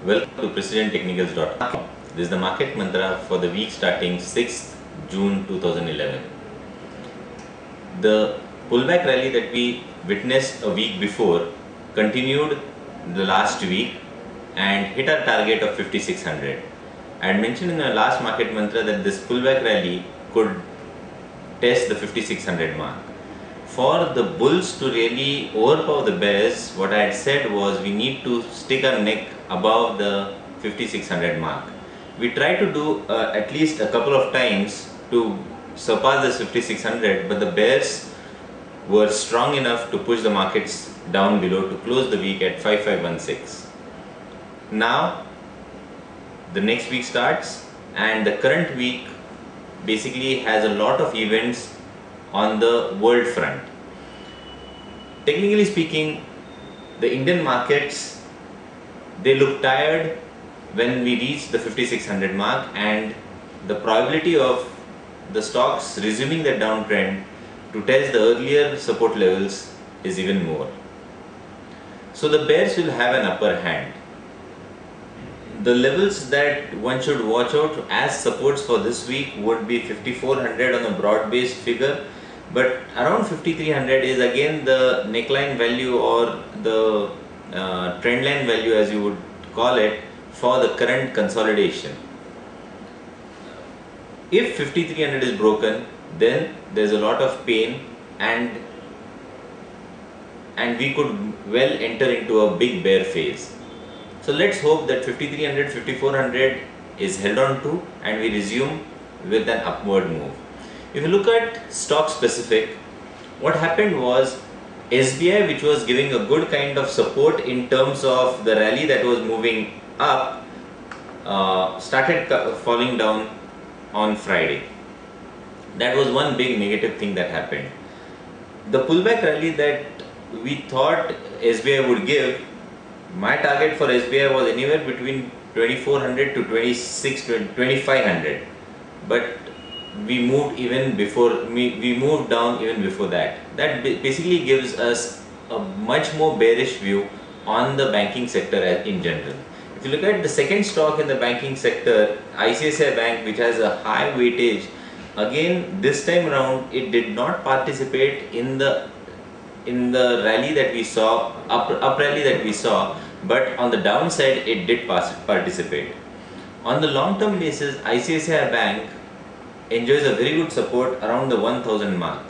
Welcome to PrecisionTechnicals.com. This is the market mantra for the week starting 6th June 2011. The pullback rally that we witnessed a week before continued the last week and hit our target of 5600. I had mentioned in the last market mantra that this pullback rally could test the 5600 mark. For the bulls to really overpower the bears, what I had said was we need to stick our neck above the 5600 mark. We tried to do at least a couple of times to surpass this 5600, but the bears were strong enough to push the markets down below to close the week at 5516. Now the next week starts, and the current week basically has a lot of events on the world front. Technically speaking, the Indian markets, they look tired when we reach the 5600 mark, and the probability of the stocks resuming their downtrend to test the earlier support levels is even more. So the bears will have an upper hand. The levels that one should watch out as supports for this week would be 5400 on a broad-based figure, but around 5300 is again the neckline value or the trendline value, as you would call it, for the current consolidation. If 5300 is broken, then there's a lot of pain, and we could well enter into a big bear phase. So let's hope that 5300, 5400 is held on to and we resume with an upward move. If you look at stock specific, what happened was SBI, which was giving a good kind of support in terms of the rally that was moving up, started falling down on Friday. That was one big negative thing that happened. The pullback rally that we thought SBI would give, my target for SBI was anywhere between 2400 to 2500, but we moved even before, we moved down even before that. That basically gives us a much more bearish view on the banking sector in general. If you look at the second stock in the banking sector, ICICI Bank, which has a high weightage, again this time around it did not participate in the rally that we saw, up rally that we saw, but on the downside it did participate. On the long term basis, ICICI Bank enjoys a very good support around the 1000 mark.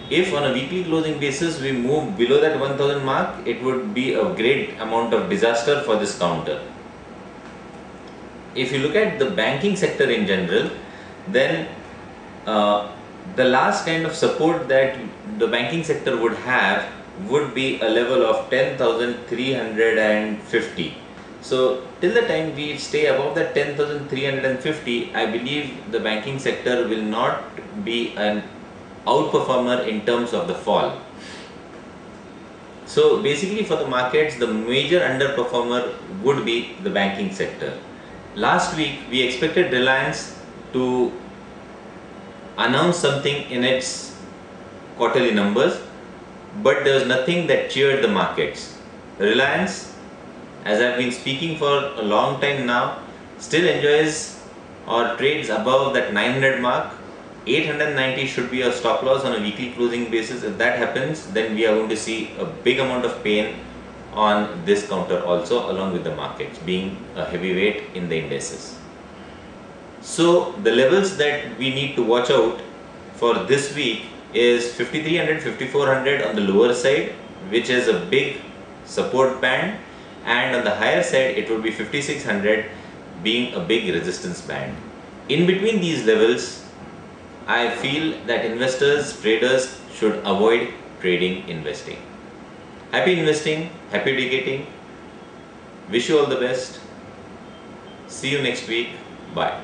If on a weekly closing basis we move below that 1000 mark, it would be a great amount of disaster for this counter. If you look at the banking sector in general, then the last kind of support that the banking sector would have would be a level of 10,350. So till the time we stay above that 10,350, I believe the banking sector will not be an outperformer in terms of the fall. So basically for the markets, the major underperformer would be the banking sector. Last week we expected Reliance to announce something in its quarterly numbers, but there was nothing that cheered the markets. Reliance, as I've been speaking for a long time now, still enjoys or trades above that 900 mark. 890 should be a stop loss on a weekly closing basis. If that happens, then we are going to see a big amount of pain on this counter also, along with the markets being a heavyweight in the indices. So the levels that we need to watch out for this week is 5300, 5400 on the lower side, which is a big support band, and on the higher side it would be 5600 being a big resistance band. In between these levels, I feel that investors, traders should avoid trading investing. Happy investing, happy dedicating. Wish you all the best. See you next week. Bye.